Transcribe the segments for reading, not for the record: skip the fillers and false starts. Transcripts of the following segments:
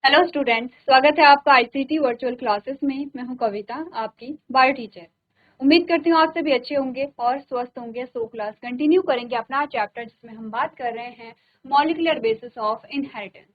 Hello students, स्वागत है आपका आईसीटी वर्चुअल क्लासेस में। मैं हूं कविता, आपकी बायो टीचर। उम्मीद करती हूं आप सभी अच्छे होंगे और स्वस्थ होंगे। सो क्लास कंटिन्यू करेंगे अपना चैप्टर जिसमें हम बात कर रहे हैं मॉलिक्यूलर बेसिस ऑफ इनहेरिटेंस।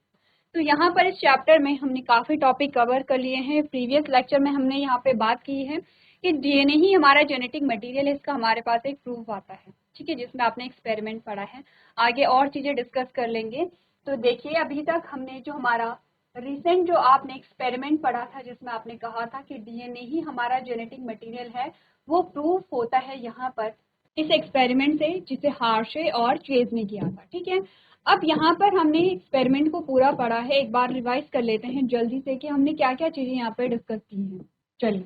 तो यहाँ पर इस चैप्टर में हमने काफ़ी टॉपिक कवर कर लिए हैं। प्रीवियस लेक्चर में हमने यहाँ पे बात की है कि डीएनए ही हमारा जेनेटिक मटीरियल है। इसका हमारे पास एक प्रूफ आता है, ठीक है, जिसमें आपने एक्सपेरिमेंट पढ़ा है। आगे और चीज़ें डिस्कस कर लेंगे। तो देखिए, अभी तक हमने जो हमारा रिसेंट जो आपने एक्सपेरिमेंट पढ़ा था जिसमें आपने कहा था कि डीएनए ही हमारा जेनेटिक मटेरियल है, वो प्रूफ होता है यहाँ पर इस एक्सपेरिमेंट से जिसे हार्शे और चेज ने किया था। ठीक है, अब यहाँ पर हमने एक्सपेरिमेंट को पूरा पढ़ा है। एक बार रिवाइज कर लेते हैं जल्दी से कि हमने क्या क्या चीजें यहाँ पे डिस्कस की हैं। चलिए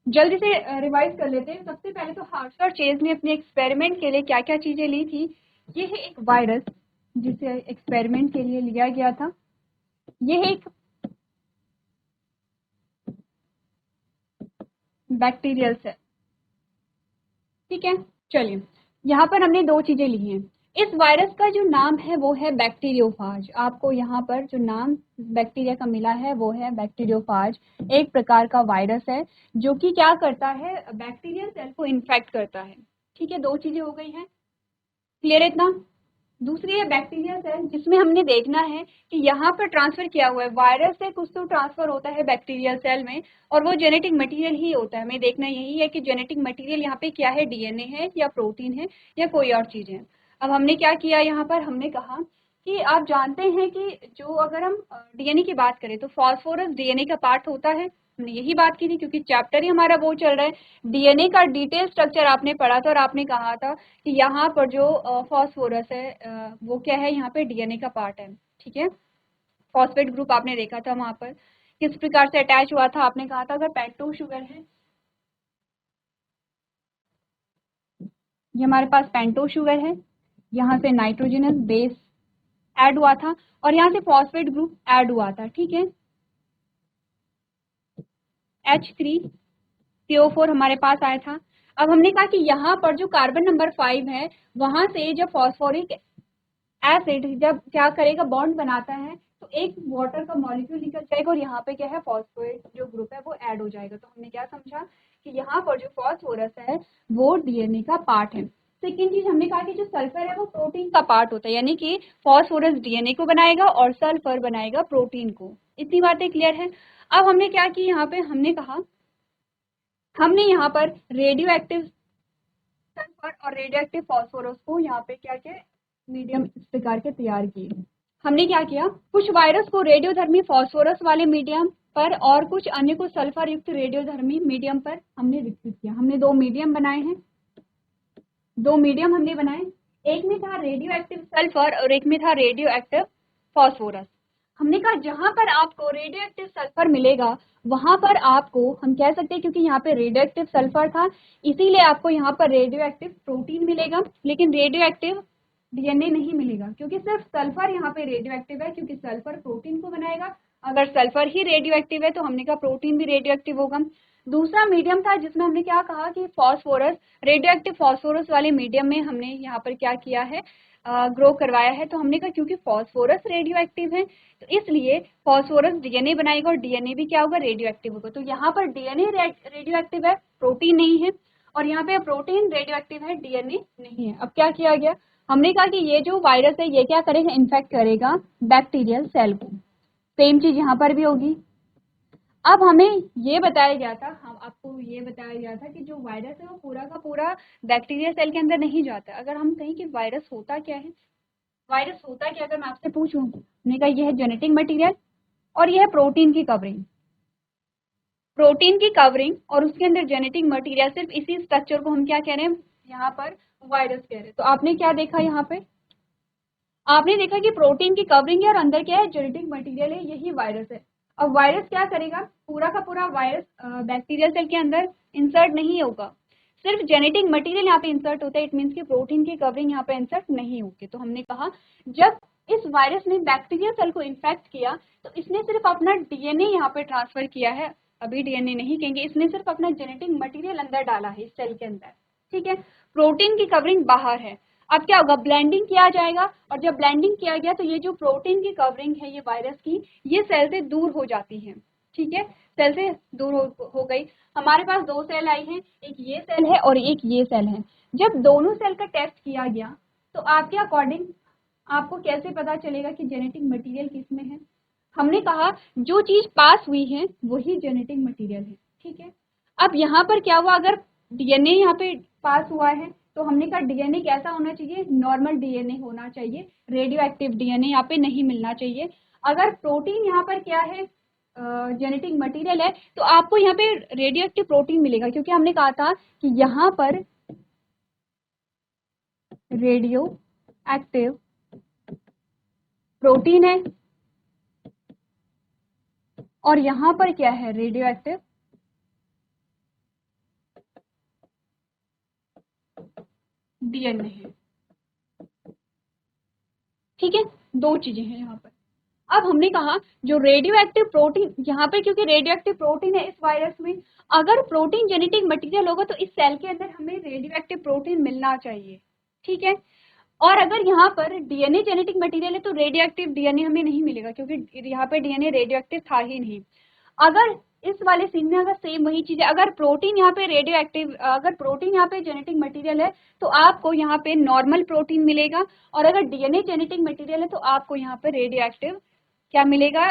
जल्दी से रिवाइज कर लेते हैं। सबसे पहले तो हार्शे और चेज ने अपने एक्सपेरिमेंट के लिए क्या क्या चीजें ली थी। ये है एक वायरस जिसे एक्सपेरिमेंट के लिए लिया गया था। ये है एक बैक्टीरियल सेल, ठीक है। चलिए, यहाँ पर हमने दो चीजें ली हैं। इस वायरस का जो नाम है वो है बैक्टीरियोफाज। आपको यहाँ पर जो नाम बैक्टीरिया का मिला है वो है बैक्टीरियोफाज। एक प्रकार का वायरस है जो कि क्या करता है, बैक्टीरियल सेल को इन्फेक्ट करता है। ठीक है, दो चीजें हो गई हैं। क्लियर है इतना। दूसरी है बैक्टीरिया सेल, जिसमें हमने देखना है कि यहाँ पर ट्रांसफर किया हुआ है वायरस से कुछ तो ट्रांसफर होता है बैक्टीरियल सेल में, और वो जेनेटिक मटेरियल ही होता है। हमें देखना यही है कि जेनेटिक मटेरियल यहाँ पे क्या है, डीएनए है या प्रोटीन है या कोई और चीज है। अब हमने क्या किया, यहाँ पर हमने कहा कि आप जानते हैं कि जो अगर हम डीएनए की बात करें तो फॉस्फोरस डीएनए का पार्ट होता है। हमने यही बात की थी क्योंकि चैप्टर ही हमारा वो चल रहा है। डीएनए का डिटेल स्ट्रक्चर आपने पढ़ा था और आपने कहा था कि यहाँ पर जो फॉस्फोरस है वो क्या है, यहाँ पे डीएनए का पार्ट है। ठीक है, फॉस्फेट ग्रुप आपने देखा था वहां पर किस प्रकार से अटैच हुआ था। आपने कहा था अगर पेंटोस शुगर है, ये हमारे पास पेंटोस शुगर है, यहाँ से नाइट्रोजनस बेस ऐड हुआ था और यहाँ से फॉस्फेट ग्रुप ऐड हुआ था। ठीक है, H3CO4 हमारे पास आया था। अब हमने कहा कि यहाँ पर जो कार्बन नंबर 5 है, वहां से जब फॉस्फोरिक एसिड जब क्या करेगा, बॉन्ड बनाता है, तो एक वाटर का मॉलिक्यूल निकल जाएगा और यहाँ पे क्या है, फॉस्फेट जो ग्रुप है वो ऐड हो जाएगा। तो हमने क्या समझा कि यहाँ पर जो फॉस्फोरस है वो डीएनए का पार्ट है। सेकेंड चीज हमने कहा कि जो सल्फर है वो प्रोटीन का पार्ट होता है, यानी कि फॉस्फोरस डीएनए को बनाएगा और सल्फर बनाएगा प्रोटीन को। इतनी बातें क्लियर है। अब हमने क्या की, यहाँ पे हमने कहा हमने यहाँ पर रेडियो एक्टिव सल्फर और रेडियो एक्टिव फॉस्फोरस को यहाँ पे क्या किया, मीडियम इस प्रकार के तैयार किए। हमने क्या किया, कुछ वायरस को रेडियोधर्मी फॉस्फोरस वाले मीडियम पर और कुछ अन्य को सल्फर युक्त रेडियोधर्मी मीडियम पर हमने विकसित किया। हमने दो मीडियम बनाए हैं, दो मीडियम हमने बनाए। एक में था रेडियो एक्टिव सल्फर और एक में था रेडियो एक्टिव फॉस्फोरस। हमने कहा जहां पर आपको रेडियो एक्टिव सल्फर मिलेगा वहां पर आपको हम कह सकते हैं, क्योंकि यहाँ पे रेडियो एक्टिव सल्फर था इसीलिए आपको यहाँ पर रेडियो एक्टिव प्रोटीन मिलेगा, लेकिन रेडियो एक्टिव डीएनए नहीं मिलेगा क्योंकि सिर्फ सल्फर यहाँ पे रेडियो एक्टिव है, क्योंकि सल्फर प्रोटीन को बनाएगा। अगर सल्फर ही रेडियो एक्टिव है तो हमने कहा प्रोटीन भी रेडियो एक्टिव होगा। दूसरा मीडियम था जिसमें हमने क्या कहा कि फॉस्फोरस, रेडियो एक्टिव फॉस्फोरस वाले मीडियम में हमने यहाँ पर क्या किया है, ग्रो करवाया है। तो हमने कहा क्योंकि फॉस्फोरस रेडियो एक्टिव है तो इसलिए फॉस्फोरस डीएनए बनाएगा और डीएनए भी क्या होगा, रेडियो एक्टिव होगा। तो यहाँ पर डीएनए रेडियो एक्टिव है, प्रोटीन नहीं है, और यहाँ पे प्रोटीन रेडियो एक्टिव है, डीएनए नहीं है। अब क्या किया गया, हमने कहा कि ये जो वायरस है ये क्या करेगा, इन्फेक्ट करेगा बैक्टीरियल सेल को। सेम चीज यहाँ पर भी होगी। अब हमें ये बताया गया था, हम आपको ये बताया गया था कि जो वायरस है वो पूरा का पूरा बैक्टीरिया सेल के अंदर नहीं जाता। अगर हम कहें कि वायरस होता क्या है, वायरस होता क्या, अगर मैं आपसे पूछूं, हमने कहा यह है जेनेटिक मटेरियल और यह है प्रोटीन की कवरिंग। प्रोटीन की कवरिंग और उसके अंदर जेनेटिक मटेरियल, सिर्फ इसी स्ट्रक्चर को हम क्या कह रहे हैं, यहाँ पर वायरस कह रहे हैं। तो आपने क्या देखा, यहाँ पे आपने देखा कि प्रोटीन की कवरिंग है और अंदर क्या है, जेनेटिक मटेरियल है, यही वायरस है। अब वायरस क्या करेगा, पूरा का पूरा वायरस बैक्टीरियल सेल के अंदर इंसर्ट नहीं होगा, सिर्फ जेनेटिक मटेरियल यहाँ पे इंसर्ट होता है। इट मीन्स कि प्रोटीन की कवरिंग यहाँ पे इंसर्ट नहीं होगी। तो हमने कहा जब इस वायरस ने बैक्टीरियल सेल को इन्फेक्ट किया तो इसने सिर्फ अपना डीएनए यहाँ पे ट्रांसफर किया है, अभी डीएनए नहीं कहेंगे, इसने सिर्फ अपना जेनेटिक मटेरियल अंदर डाला है इस सेल के अंदर। ठीक है, प्रोटीन की कवरिंग बाहर है। अब क्या होगा, ब्लेंडिंग किया जाएगा, और जब ब्लेंडिंग किया गया तो ये जो प्रोटीन की कवरिंग है ये वायरस की, ये सेल से दूर हो जाती है। ठीक है, सेल से दूर हो गई। हमारे पास दो सेल आई हैं, एक ये सेल है और एक ये सेल है। जब दोनों सेल का टेस्ट किया गया तो आपके अकॉर्डिंग आपको कैसे पता चलेगा कि जेनेटिक मटेरियल किस में है? हमने कहा जो चीज पास हुई है वही जेनेटिक मटेरियल है। ठीक है, अब यहाँ पर क्या हुआ, अगर डीएनए यहाँ पे पास हुआ है तो हमने कहा डीएनए कैसा होना चाहिए, नॉर्मल डीएनए होना चाहिए, रेडियो एक्टिव डीएनए यहाँ पे नहीं मिलना चाहिए। अगर प्रोटीन यहाँ पर क्या है, जेनेटिक मटेरियल है, तो आपको यहाँ पे रेडियो एक्टिव प्रोटीन मिलेगा, क्योंकि हमने कहा था कि यहाँ पर रेडियो एक्टिव प्रोटीन है और यहाँ पर क्या है, रेडियो एक्टिव डीएनए है। ठीक है, दो चीजें हैं यहाँ पर। अब हमने कहा जो रेडियो एक्टिव प्रोटीन यहाँ पे, क्योंकि रेडियो एक्टिव प्रोटीन है इस वायरस में, अगर प्रोटीन जेनेटिक मटेरियल होगा तो इस सेल के अंदर हमें रेडियो एक्टिव प्रोटीन मिलना चाहिए। ठीक है, और अगर यहाँ पर डीएनए जेनेटिक मटेरियल है तो रेडियो एक्टिव डीएनए हमें नहीं मिलेगा, क्योंकि यहाँ पे डीएनए रेडियो एक्टिव था ही नहीं। अगर इस वाले सीन में अगर सेम वही चीज है, अगर प्रोटीन यहाँ पे रेडियो एक्टिव, अगर प्रोटीन यहाँ पे जेनेटिक मटेरियल है तो आपको यहाँ पे नॉर्मल प्रोटीन मिलेगा, और अगर डीएनए जेनेटिक मटेरियल है तो आपको यहाँ पे रेडियो एक्टिव क्या मिलेगा,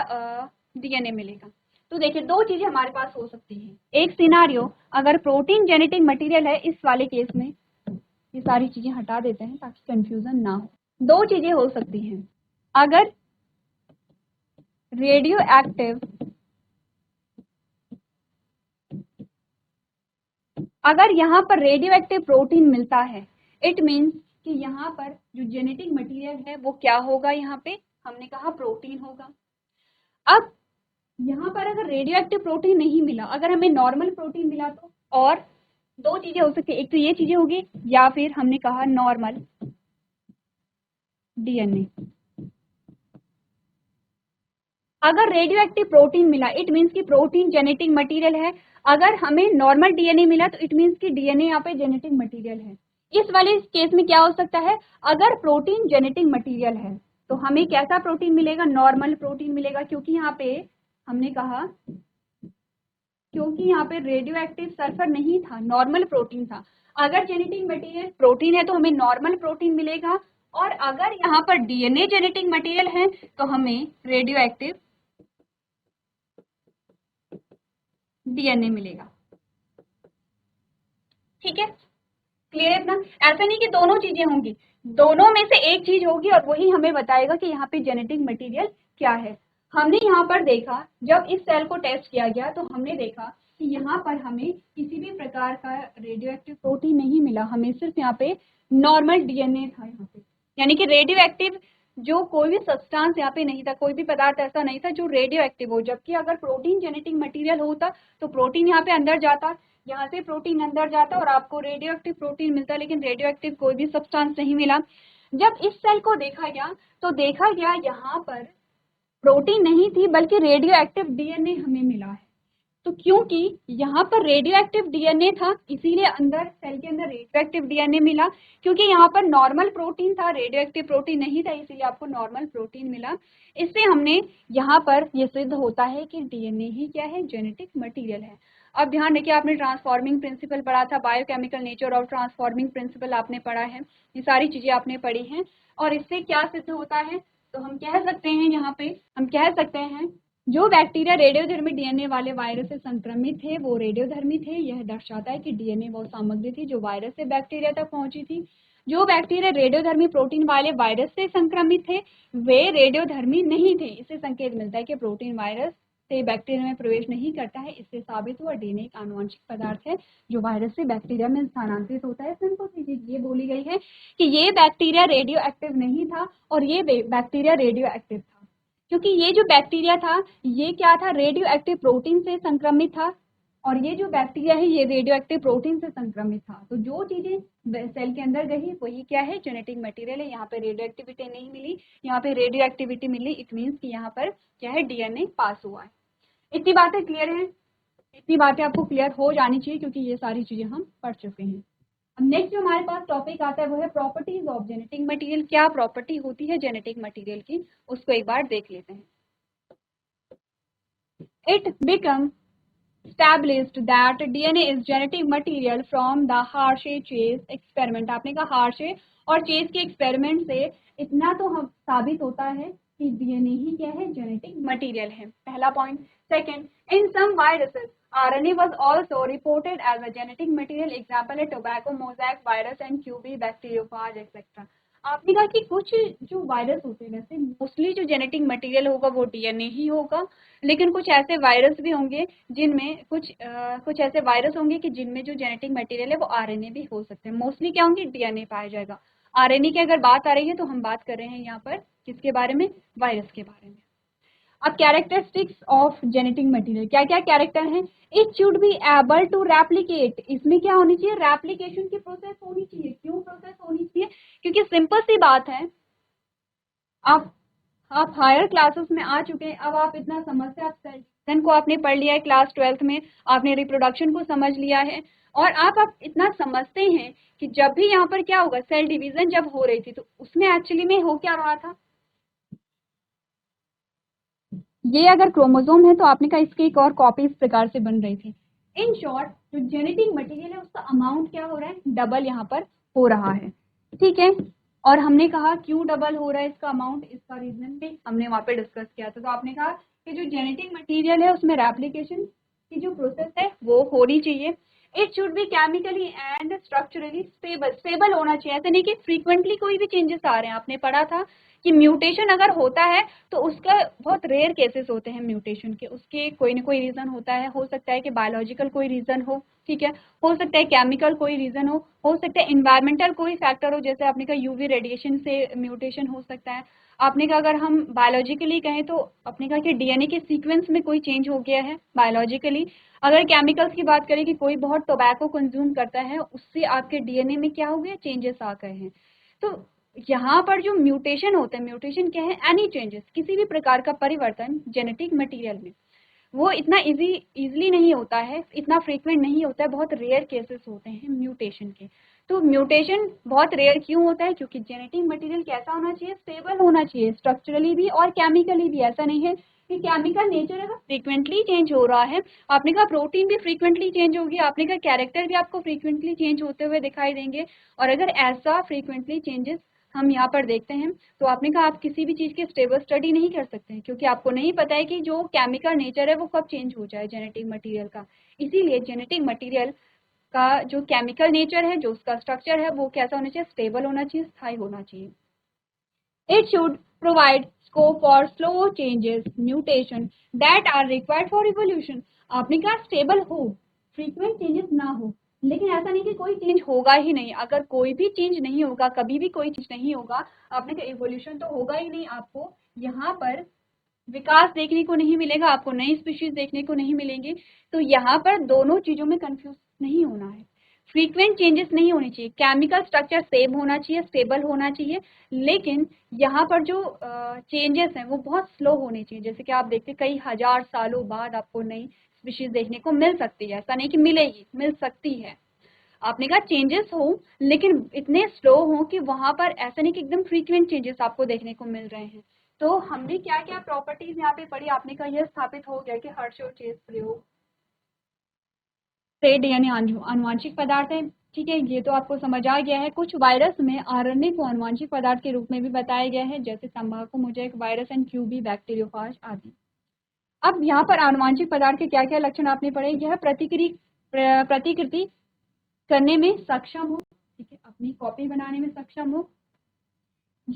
डीएनए मिलेगा। तो देखिए दो चीजें हमारे पास हो सकती हैं। एक सिनारियो, अगर प्रोटीन जेनेटिक मटेरियल है, इस वाले केस में ये सारी चीजें हटा देते हैं ताकि कंफ्यूजन ना हो। दो चीजें हो सकती हैं, अगर रेडियो एक्टिव, अगर यहाँ पर रेडियो एक्टिव प्रोटीन मिलता है, इट मीन्स कि यहाँ पर जो जेनेटिक मटेरियल है वो क्या होगा, यहाँ पे हमने कहा प्रोटीन होगा। अब यहाँ पर अगर रेडियो एक्टिव प्रोटीन नहीं मिला, अगर हमें नॉर्मल प्रोटीन मिला तो, और दो चीजें हो सकती है, एक तो ये चीजें होगी या फिर हमने कहा नॉर्मल डीएनए। अगर रेडियो एक्टिव प्रोटीन मिला इट मीन्स कि प्रोटीन जेनेटिक मटेरियल है, अगर हमें नॉर्मल डीएनए मिला तो इट मीन्स कि डीएनए यहाँ पे जेनेटिक मटेरियल है। इस वाले केस में क्या हो सकता है, अगर प्रोटीन जेनेटिक मटेरियल है तो हमें कैसा प्रोटीन मिलेगा, नॉर्मल प्रोटीन मिलेगा, क्योंकि यहाँ पे हमने कहा, क्योंकि यहाँ पे रेडियो एक्टिव सल्फर नहीं था, नॉर्मल प्रोटीन था। अगर जेनेटिक मटेरियल प्रोटीन है तो हमें नॉर्मल प्रोटीन मिलेगा, और अगर यहाँ पर डीएनए जेनेटिक मटेरियल है तो हमें रेडियो एक्टिव डीएनए मिलेगा। ठीक है, क्लियर है अपना? ऐसा नहीं कि दोनों चीजें होंगी, दोनों में से एक चीज होगी और वही हमें बताएगा कि यहाँ पे जेनेटिक मटेरियल क्या है। हमने यहाँ पर देखा, जब इस सेल को टेस्ट किया गया तो हमने देखा कि यहाँ पर हमें किसी भी प्रकार का रेडियो एक्टिव प्रोटीन नहीं मिला, हमें सिर्फ यहाँ पे नॉर्मल डीएनए था यहाँ पे, यानी कि रेडियो एक्टिव जो कोई भी सब्सटेंस यहाँ पे नहीं था, कोई भी पदार्थ ऐसा नहीं था जो रेडियो एक्टिव हो। जबकि अगर प्रोटीन जेनेटिक मटेरियल होता तो प्रोटीन यहाँ पे अंदर जाता, यहाँ से प्रोटीन अंदर जाता और आपको रेडियो एक्टिव प्रोटीन मिलता, लेकिन रेडियो एक्टिव कोई भी सब्सटेंस नहीं मिला। जब इस सेल को देखा गया तो देखा गया यहाँ पर प्रोटीन नहीं थी बल्कि रेडियो एक्टिव डीएनए हमें मिला है। तो क्योंकि यहाँ पर रेडियो एक्टिव डीएनए था इसीलिए अंदर सेल के अंदर रेडियो एक्टिव डीएनए मिला, क्योंकि यहाँ पर नॉर्मल प्रोटीन था, रेडियो एक्टिव प्रोटीन नहीं था, इसीलिए आपको नॉर्मल प्रोटीन मिला। इससे हमने यहाँ पर ये सिद्ध होता है कि डीएनए ही क्या है, जेनेटिक मटेरियल है। अब ध्यान रखिए, आपने ट्रांसफॉर्मिंग प्रिंसिपल पढ़ा था, biochemical nature of transforming principle आपने पढ़ा है, ये सारी चीजें आपने पढ़ी हैं। और इससे क्या सिद्ध होता है, तो हम कह सकते हैं, यहाँ पे हम कह सकते हैं जो बैक्टीरिया रेडियोधर्मी डीएनए वाले वायरस से संक्रमित थे वो रेडियोधर्मी थे। यह दर्शाता है कि डीएनए वो सामग्री थी जो वायरस से बैक्टीरिया तक पहुंची थी। जो बैक्टीरिया रेडियोधर्मी प्रोटीन वाले वायरस से संक्रमित थे वे रेडियोधर्मी नहीं थे। इससे संकेत मिलता है कि प्रोटीन वायरस से बैक्टीरिया में प्रवेश नहीं करता है। इससे साबित हुआ डीएनए एक आनुवंशिक पदार्थ है जो वायरस से बैक्टीरिया में स्थानांतरित होता है। सिंपल सी चीज ये बोली गई है कि ये बैक्टीरिया रेडियो एक्टिव नहीं था और ये बैक्टीरिया रेडियो एक्टिव था, क्योंकि ये जो बैक्टीरिया था ये क्या था, रेडियो एक्टिव प्रोटीन से संक्रमित था, और ये जो बैक्टीरिया है ये रेडियो एक्टिव प्रोटीन से संक्रमित था। तो जो चीजें सेल के अंदर गई वही क्या है, जेनेटिक मटेरियल है। यहाँ पे रेडियो एक्टिविटी नहीं मिली, यहाँ पे रेडियो एक्टिविटी मिली, इट मीन्स कि यहाँ पर क्या है, डीएनए पास हुआ है। इतनी बातें क्लियर है, इतनी बातें आपको क्लियर हो जानी चाहिए क्योंकि ये सारी चीजें हम पढ़ चुके हैं। अब नेक्स्ट जो हमारे पास टॉपिक आता है वो है प्रॉपर्टीज ऑफ जेनेटिक मटेरियल। क्या प्रॉपर्टी होती है जेनेटिक मटेरियल की, उसको एक बार देख लेते हैं। It become established that DNA is genetic material from the Hershey-Chase experiment। आपने कहा हार्शे और चेस के एक्सपेरिमेंट से इतना तो हम साबित होता है कि डीएनए ही क्या है, जेनेटिक मटेरियल है, पहला point. Second, in some viruses RNA was also reported as a genetic material, example है tobacco mosaic virus and QB bacteriophage etc। आपने कहा कि कुछ जो वायरस होते हैं, वैसे मोस्टली जो जेनेटिक मटेरियल होगा वो डीएनए ही होगा, लेकिन कुछ ऐसे वायरस भी होंगे जिनमें कुछ ऐसे वायरस होंगे कि जिनमें जो जेनेटिक मटेरियल है वो आरएनए भी हो सकते हैं। मोस्टली क्या होंगे, डीएनए पाया जाएगा। आरएनए की अगर बात आ रही है तो हम बात कर रहे हैं यहाँ पर किसके बारे में, वायरस के बारे में। अब कैरेक्टरिस्टिक्स ऑफ जेनेटिक मटेरियल, क्या क्या कैरेक्टर हैं। It should be able to replicate, इसमें क्या होनी चाहिए, रेप्लिकेशन की प्रोसेस होनी चाहिए। क्यों प्रोसेस होनी चाहिए, क्योंकि सिंपल सी बात है, आप हायर क्लासेस में आ चुके हैं, अब आप इतना समझते हैं, आप सेल डिवीजन को आपने पढ़ लिया है क्लास 12th में, आपने रिप्रोडक्शन को समझ लिया है, और आप इतना समझते हैं कि जब भी यहाँ पर क्या होगा, सेल डिवीजन जब हो रही थी तो उसमें एक्चुअली में हो क्या रहा था, ये अगर क्रोमोसोम है तो आपने कहा इसकी एक और कॉपी इस प्रकार से बन रही थी। इन शॉर्ट जो जेनेटिक मटेरियल है उसका अमाउंट क्या हो रहा है, डबल यहाँ पर हो रहा है, ठीक है। और हमने कहा क्यों डबल हो रहा है इसका अमाउंट, इसका रीजन भी हमने वहां पे डिस्कस किया था। तो आपने कहा कि जो जेनेटिक मटेरियल है उसमें रेप्लिकेशन की जो प्रोसेस है वो होनी चाहिए। It should B chemically and structurally stable, stable होना चाहिए, ऐसे नहीं कि फ्रीक्वेंटली कोई भी चेंजेस आ रहे हैं। आपने पढ़ा था कि म्यूटेशन अगर होता है तो उसका बहुत रेयर केसेस होते हैं म्यूटेशन के, उसके कोई ना कोई रीजन होता है, हो सकता है कि बायोलॉजिकल कोई रीजन हो, ठीक है, हो सकता है केमिकल कोई रीजन हो सकता है इन्वायरमेंटल कोई फैक्टर हो, जैसे आपने कहा यूवी रेडिएशन से म्यूटेशन हो सकता है। आपने कहा अगर हम बायोलॉजिकली कहें तो आपने कहा कि डीएनए के सीक्वेंस में कोई चेंज हो गया है बायोलॉजिकली। अगर केमिकल्स की बात करें कि कोई बहुत टोबैको कंज्यूम करता है, उससे आपके डीएनए में क्या हो गया, चेंजेस आ गए हैं। तो यहाँ पर जो म्यूटेशन होता है, म्यूटेशन क्या है, एनी चेंजेस, किसी भी प्रकार का परिवर्तन जेनेटिक मटेरियल में, वो इतना इजीली नहीं होता है, इतना फ्रीक्वेंट नहीं होता है, बहुत रेयर केसेस होते हैं म्यूटेशन के। तो म्यूटेशन बहुत रेयर क्यों होता है, क्योंकि जेनेटिक मटेरियल कैसा होना चाहिए, स्टेबल होना चाहिए, स्ट्रक्चरली भी और केमिकली भी। ऐसा नहीं है कि केमिकल नेचर अगर फ्रीक्वेंटली चेंज हो रहा है, आपने कहा प्रोटीन भी फ्रीक्वेंटली चेंज होगी, आपने कहा कैरेक्टर भी आपको फ्रीक्वेंटली चेंज होते हुए दिखाई देंगे, और अगर ऐसा फ्रीक्वेंटली चेंजेस हम यहाँ पर देखते हैं तो आपने कहा आप किसी भी चीज की स्टेबल स्टडी नहीं कर सकते हैं, क्योंकि आपको नहीं पता है कि जो केमिकल नेचर है वो कब चेंज हो जाए जेनेटिक मटेरियल का। इसीलिए जेनेटिक मटेरियल का जो केमिकल नेचर है, जो उसका स्ट्रक्चर है, वो कैसा होना चाहिए, स्टेबल होना चाहिए, स्थायी होना चाहिए। It should provide scope for slow changes, mutation that are required for evolution। आपने कहा स्टेबल हो, फ्रीक्वेंट चेंजेस ना हो, लेकिन ऐसा नहीं कि कोई चेंज होगा ही नहीं। अगर कोई भी चेंज नहीं होगा, कभी भी कोई चेंज नहीं होगा, आपने कहा इवोल्यूशन तो होगा ही नहीं, आपको यहाँ पर विकास देखने को नहीं मिलेगा, आपको नई स्पीशीज देखने को नहीं मिलेंगे। तो यहाँ पर दोनों चीजों में कंफ्यूज नहीं होना है, फ्रीक्वेंट चेंजेस नहीं होने चाहिए, केमिकल स्ट्रक्चर सेम होना चाहिए, स्टेबल होना चाहिए, लेकिन यहाँ पर जो चेंजेस हैं वो बहुत स्लो होने चाहिए। जैसे कि आप देखते कई हजार सालों बाद आपको नई स्पीशीज देखने को मिल सकती है, ऐसा नहीं कि मिलेगी, मिल सकती है। आपने कहा चेंजेस हो लेकिन इतने स्लो हो कि वहां पर ऐसा नहीं कि एकदम फ्रीक्वेंट चेंजेस आपको देखने को मिल रहे हैं। तो हमने क्या क्या प्रॉपर्टीज यहाँ पे पढ़ी, आपने कहा यह स्थापित हो गया कि हर्शे और चेस प्रयोग ट्रेड यानी आनुवांशिक पदार्थ है, ठीक है, ये तो आपको समझ आ गया है। कुछ वायरस में आरएनए को आनुवांशिक पदार्थ के रूप में भी बताया गया है, जैसे तंबाकू mosaic virus and QB bacteriophage आदि। अब यहाँ पर आनुवांशिक पदार्थ के क्या क्या लक्षण आपने पढ़े, यह प्रतिकृति करने में सक्षम हो, ठीक है, अपनी कॉपी बनाने में सक्षम हो,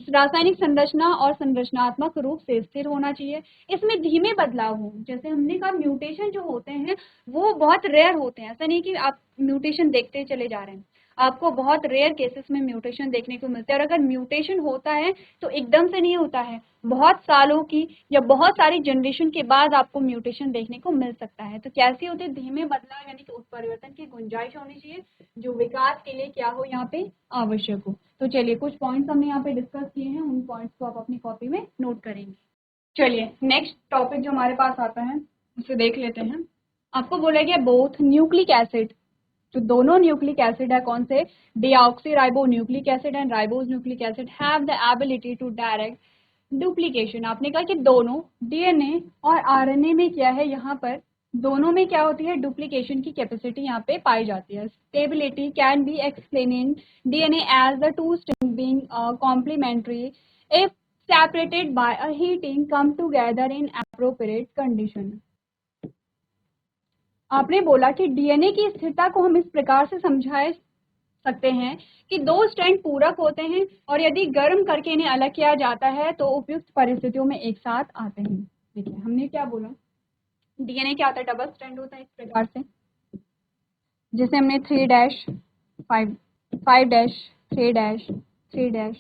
रासायनिक संरचना और संरचनात्मक रूप से स्थिर होना चाहिए, इसमें धीमे बदलाव हो। जैसे हमने कहा म्यूटेशन जो होते हैं वो बहुत रेयर होते हैं, ऐसा नहीं कि आप म्यूटेशन देखते चले जा रहे हैं, आपको बहुत रेयर केसेस में म्यूटेशन देखने को मिलता है। और अगर म्यूटेशन होता है तो एकदम से नहीं होता है, बहुत सालों की या बहुत सारी जनरेशन के बाद आपको म्यूटेशन देखने को मिल सकता है। तो कैसे होते हैं, धीमे बदलाव, यानी कि उत्परिवर्तन की गुंजाइश होनी चाहिए, जो विकास के लिए क्या हो, यहाँ पे आवश्यक हो। तो चलिए कुछ पॉइंट्स हमने यहाँ पे डिस्कस किए हैं, उन पॉइंट्स को आप अपनी कॉपी में नोट करेंगे। चलिए नेक्स्ट टॉपिक जो हमारे पास आता है उसे देख लेते हैं। आपको बोला गया बोथ न्यूक्लिक एसिड जो दोनों न्यूक्लिक एसिड है, कौन से, deoxy nucleic acid and ribose nucleic acid, have the ability to direct duplication. आपने कहा कि दोनों डीएनए और आरएनए में क्या है, यहाँ पर दोनों में क्या होती है, डुप्लीकेशन की कैपेसिटी यहाँ पे पाई जाती है। Stability can be explain in DNA as the two strand being complementary if separated by a heating come together in appropriate condition. आपने बोला कि डीएनए की स्थिरता को हम इस प्रकार से समझा सकते हैं कि दो स्ट्रैंड पूरक होते हैं और यदि गर्म करके इन्हें अलग किया जाता है तो उपयुक्त परिस्थितियों में एक साथ आते हैं। देखिए हमने क्या बोला, डीएनए क्या होता है, डबल स्ट्रैंड होता है इस प्रकार से, जिसे हमने 3' 5' 3'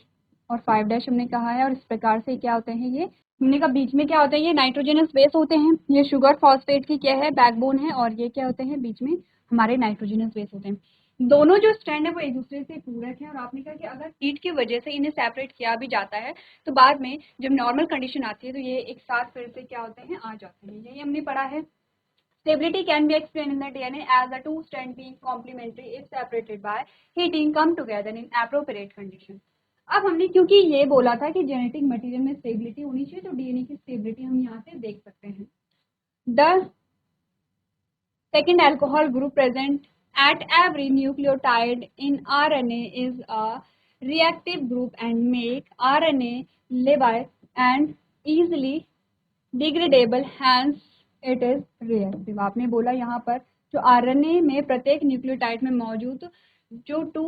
और 5' हमने कहा है। और इस प्रकार से क्या होते हैं, ये हमने कहा बीच में क्या होते हैं, ये नाइट्रोजनस बेस होते हैं, ये शुगर फॉस्फेट की क्या है, बैकबोन है, और ये क्या होते हैं, बीच में हमारे नाइट्रोजनस बेस होते हैं। दोनों जो स्ट्रैंड है वो एक दूसरे से पूरक है। और आपने कहा कि अगर हीट की वजह से इन्हें सेपरेट किया भी जाता है तो बाद में जब नॉर्मल कंडीशन आती है तो ये एक साथ फिर से क्या होते हैं, आ जाते हैं। यही हमने पढ़ा है। Stability can be explained in the DNA as the two strands being complementary if separated by heating come together in appropriate condition। अब हमने क्योंकि ये बोला था कि जेनेटिक मटेरियल में स्टेबिलिटी होनी चाहिए, तो डीएनए की स्टेबिलिटी हम यहाँ से देख सकते हैं। The second alcohol group present at every nucleotide in RNA is a reactive group and make RNA labile and easily degradable, hence it is reactive। आपने बोला यहाँ पर जो आरएनए में प्रत्येक न्यूक्लियोटाइड में मौजूद जो 2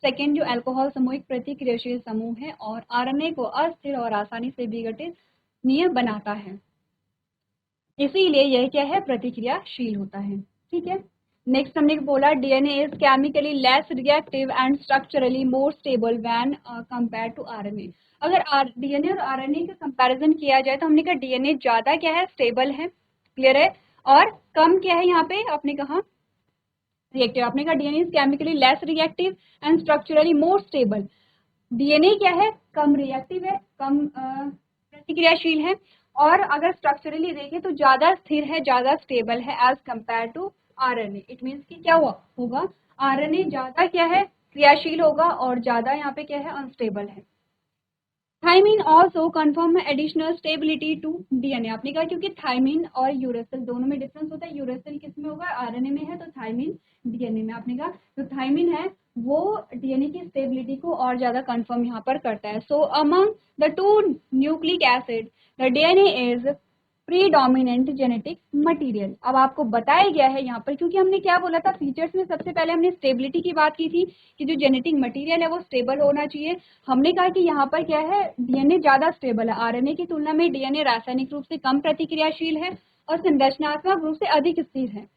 सेकेंड जो अल्कोहल समूह एक प्रतिक्रियाशील समूह है और आरएनए को अस्थिर और आसानी से विघटनीय बनाता है, इसीलिए यह क्या है, प्रतिक्रियाशील होता है। ठीक है, नेक्स्ट हमने बोला DNA is chemically less reactive and structurally more stable when compare to RNA. अगर डीएनए और आरएनए का कंपैरिजन किया जाए तो हमने कहा डीएनए ज्यादा क्या है, स्टेबल है, क्लियर है, और कम क्या है यहाँ पे आपने कहा रिएक्टिव। आपने कहा DNA is chemically less reactive and structurally more stable. DNA क्या है, कम रिएक्टिव है, कम प्रतिक्रियाशील है, और अगर स्ट्रक्चरली देखें तो ज्यादा स्थिर है, ज्यादा स्टेबल है as compare to RNA. It means कि क्या हुआ होगा, आरएनए ज्यादा क्या है, क्रियाशील होगा और ज्यादा यहाँ पे क्या है, अनस्टेबल है। Thymine also confirm additional stability to DNA. आपने कहा क्योंकि थाइमिन और यूरेसिल दोनों में डिफरेंस होता है, यूरेसिल किस में होगा, आरएनए में है, तो थाइमिन डीएनए में। आपने कहा जो थाइमिन है वो डीएनए की स्टेबिलिटी को और ज्यादा कंफर्म यहाँ पर करता है। सो among the two nucleic acid the DNA is predominant genetic material. अब आपको बताया गया है यहाँ पर, क्योंकि हमने क्या बोला था फीचर्स में, सबसे पहले हमने स्टेबिलिटी की बात की थी कि जो जेनेटिक मटेरियल है वो स्टेबल होना चाहिए। हमने कहा कि यहाँ पर क्या है, डीएनए ज्यादा स्टेबल है, आरएनए की तुलना में डीएनए रासायनिक रूप से कम प्रतिक्रियाशील है और संरचनात्मक रूप से अधिक स्थिर है।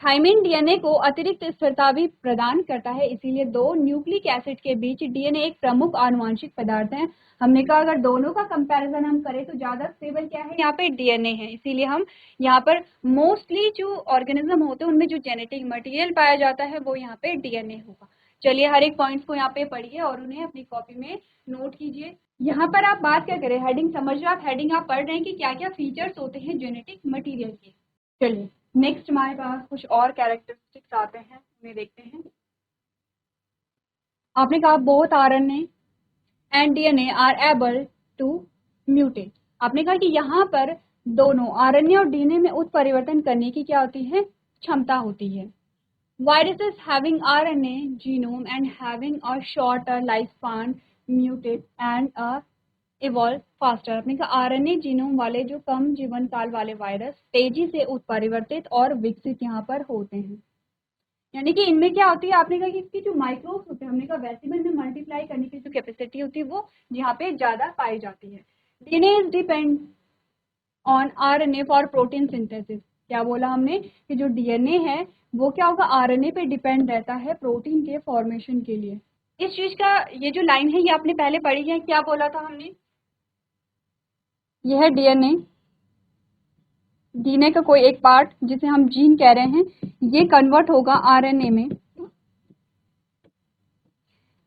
थाइमिन डीएनए को अतिरिक्त स्थिरता भी प्रदान करता है, इसीलिए दो न्यूक्लिक एसिड के बीच डीएनए एक प्रमुख आनुवंशिक पदार्थ है। हमने कहा अगर दोनों का कंपैरिजन हम करें तो ज्यादा स्टेबल क्या है, यहाँ पे डीएनए है, इसीलिए हम यहाँ पर मोस्टली जो ऑर्गेनिज्म होते हैं उनमें जो जेनेटिक मटेरियल पाया जाता है वो यहाँ पे डीएनए होगा। चलिए हर एक पॉइंट्स को यहाँ पे पढ़िए और उन्हें अपनी कॉपी में नोट कीजिए। यहाँ पर आप बात क्या करें, हेडिंग समझ रहे, आप हेडिंग आप पढ़ रहे हैं कि क्या क्या फीचर्स होते हैं जेनेटिक मटीरियल के। चलिए नेक्स्ट हमारे पास कुछ और कैरेक्टरिस्टिक्स आते हैं, उन्हें देखते हैं। आपने कहा both RNA and DNA are able to mutate. आपने कहा कि यहाँ पर दोनों आरएनए और डीएनए में उत्परिवर्तन करने की क्या होती है, क्षमता होती है। Viruses having RNA genome and having a shorter life span mutate and evolve faster. आपने कहा आरएनए जीनोम वाले जो कम जीवन काल वाले वायरस तेजी से उत्परिवर्तित और विकसित यहाँ पर होते हैं। यानी कि इनमें क्या होती है, आपने कहा कि इसकी जो माइक्रोब्स होते हैं, हमने कहा वैसिबल में मल्टीप्लाई करने की जो कैपेसिटी होती है वो यहाँ पे ज्यादा पाई जाती है। DNA is depend on RNA for protein synthesis. क्या बोला हमने कि जो डीएनए है वो क्या होगा, आरएनए पे डिपेंड रहता है प्रोटीन के फॉर्मेशन के लिए। इस चीज का ये जो लाइन है ये आपने पहले पढ़ी है, क्या बोला था हमने, यह है डीएनए, डीएनए का कोई एक पार्ट जिसे हम जीन कह रहे हैं, ये कन्वर्ट होगा आरएनए में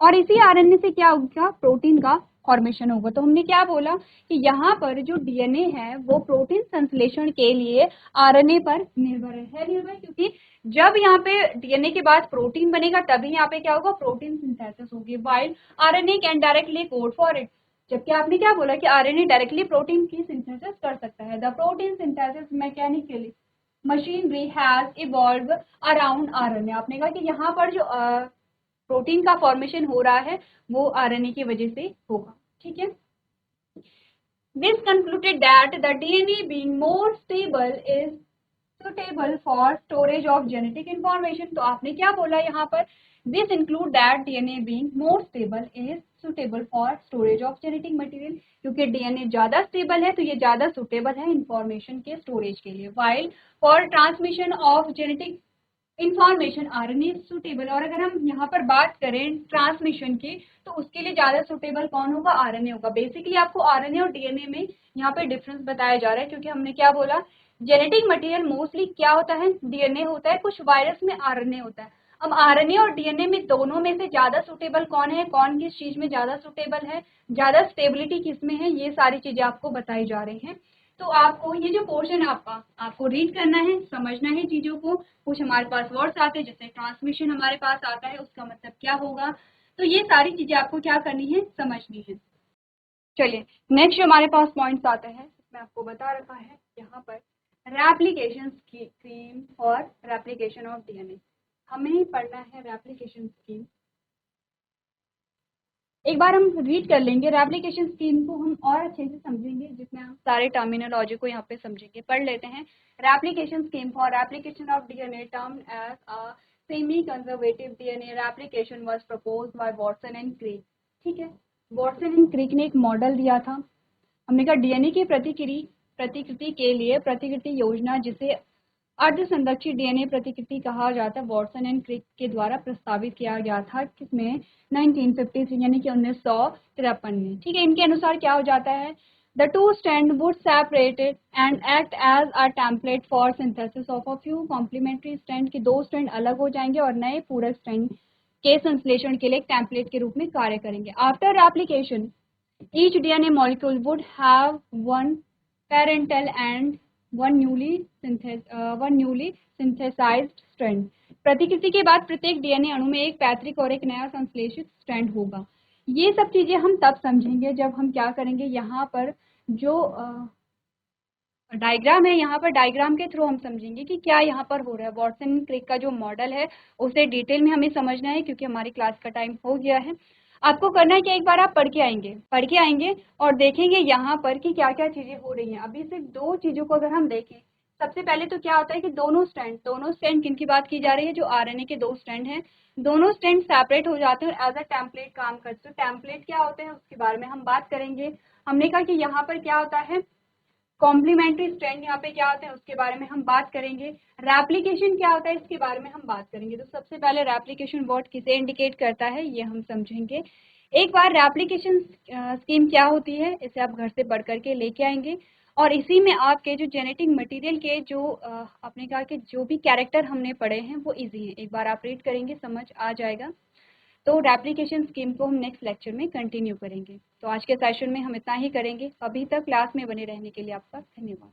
और इसी आरएनए से क्या होगा, प्रोटीन का फॉर्मेशन होगा। तो हमने क्या बोला कि यहाँ पर जो डीएनए है वो प्रोटीन संश्लेषण के लिए आरएनए पर निर्भर है निर्भर, क्योंकि जब यहाँ पे डीएनए के बाद प्रोटीन बनेगा तभी यहाँ पे क्या होगा, प्रोटीन सिंथेसिस होगी। While RNA can directly code for it, जबकि आपने क्या बोला कि आरएनए डायरेक्टली प्रोटीन की सिंथेसिस कर सकता है। The protein synthesis mechanically machinery has evolve around RNA. आपने कहा कि यहाँ पर जो प्रोटीन का फॉर्मेशन हो रहा है वो आरएनए की वजह से होगा। ठीक है, this concluded that the DNA being more stable is suitable for storage of genetic information. तो आपने क्या बोला यहाँ पर, this include that DNA being more stable is suitable for storage of genetic material, क्योंकि डीएनए ज्यादा स्टेबल है तो ये ज्यादा सुटेबल है इंफॉर्मेशन के स्टोरेज के लिए। While for transmission of genetic information RNA suitable, और अगर हम यहाँ पर बात करें ट्रांसमिशन की तो उसके लिए ज्यादा सुटेबल कौन होगा, आरएनए होगा। बेसिकली आपको आरएनए और डीएनए में यहाँ पे डिफरेंस बताया जा रहा है, क्योंकि हमने क्या बोला, जेनेटिक मटेरियल मोस्टली क्या होता है, डीएनए होता है, कुछ वायरस में आरएनए होता है। अब आरएनए और डीएनए में दोनों में से ज्यादा सुटेबल कौन है, कौन किस चीज में ज्यादा सुटेबल है, ज्यादा स्टेबिलिटी किस में है, ये सारी चीजें आपको बताई जा रही हैं। तो आपको ये जो पोर्शन आपको रीड करना है, समझना है चीजों को। कुछ हमारे पास वर्ड्स आते हैं, जैसे ट्रांसमिशन हमारे पास आता है, उसका मतलब क्या होगा, तो ये सारी चीजें आपको क्या करनी है, समझनी है। चलिए नेक्स्ट जो हमारे पास पॉइंट्स आते हैं, इसमें आपको बता रखा है यहाँ पर रेप्लिकेशन स्कीम और रेप्लिकेशन ऑफ डीएनए। हमें पढ़ना है रेप्लिकेशन स्कीम। एक बार हम रीड कर लेंगे रेप्लिकेशन स्कीम को, हम और अच्छे से समझेंगे, जिसमें हम सारे टर्मिनोलॉजी को यहाँ पे समझेंगे। पढ़ लेते हैं। Replication scheme for replication of DNA termed as a semi conservative DNA replication was proposed by Watson and Crick. ठीक है, वाटसन एंड क्रिक ने एक मॉडल दिया था। हमने कहा डीएनए की प्रतिकृति के लिए प्रतिकृति योजना, जिसे अर्ध संरक्षित डीएनए प्रतिकृति कहा जाता है, वाटसन एंड क्रिक के द्वारा प्रस्तावित किया गया था, किसमें 1953 यानी कि 1953 में। ठीक है, इनके अनुसार क्या हो जाता है, the two strand would separated and act as a template for synthesis of a few complementary strand, के दो स्ट्रैंड अलग हो जाएंगे और नए पूरक स्ट्रैंड के संश्लेषण के लिए एक टेम्पलेट के रूप में कार्य करेंगे। After application each DNA molecule would have one parental and one newly synthesized strand। प्रतिकृति के बाद प्रत्येक डीएनए अणु में एक पैतृक और एक नया संश्लेषित स्ट्रैंड होगा। ये सब चीजें हम तब समझेंगे जब हम क्या करेंगे, यहाँ पर जो डायग्राम है, यहाँ पर डायग्राम के थ्रू हम समझेंगे कि क्या यहाँ पर हो रहा है। वाटसन क्रिक का जो मॉडल है उसे डिटेल में हमें समझना है, क्योंकि हमारी क्लास का टाइम हो गया है। आपको करना है कि एक बार आप पढ़ के आएंगे और देखेंगे यहाँ पर कि क्या क्या चीजें हो रही हैं। अभी सिर्फ दो चीजों को अगर हम देखें, सबसे पहले तो क्या होता है कि दोनों स्ट्रैंड किन की बात की जा रही है, जो आरएनए के दो स्ट्रैंड हैं, दोनों स्ट्रैंड सेपरेट हो जाते हैं और एज अ टेम्पलेट काम करते हैं। तो टेम्पलेट क्या होते हैं उसके बारे में हम बात करेंगे। हमने कहा कि यहाँ पर क्या होता है, कॉम्प्लीमेंट्री स्ट्रैंड यहाँ पे क्या होते हैं उसके बारे में हम बात करेंगे। रेप्लिकेशन क्या होता है इसके बारे में हम बात करेंगे। तो सबसे पहले रेप्लिकेशन वर्ड किसे इंडिकेट करता है ये हम समझेंगे। एक बार रेप्लिकेशन स्कीम क्या होती है, इसे आप घर से पढ़ करके लेके आएंगे और इसी में आपके जो जेनेटिक मटेरियल के जो आपने कहा कि जो भी कैरेक्टर हमने पढ़े हैं वो इजी हैं। एक बार आप रीड करेंगे समझ आ जाएगा। तो रेप्लिकेशन स्कीम को हम नेक्स्ट लेक्चर में कंटिन्यू करेंगे। तो आज के सेशन में हम इतना ही करेंगे। अभी तक क्लास में बने रहने के लिए आपका धन्यवाद।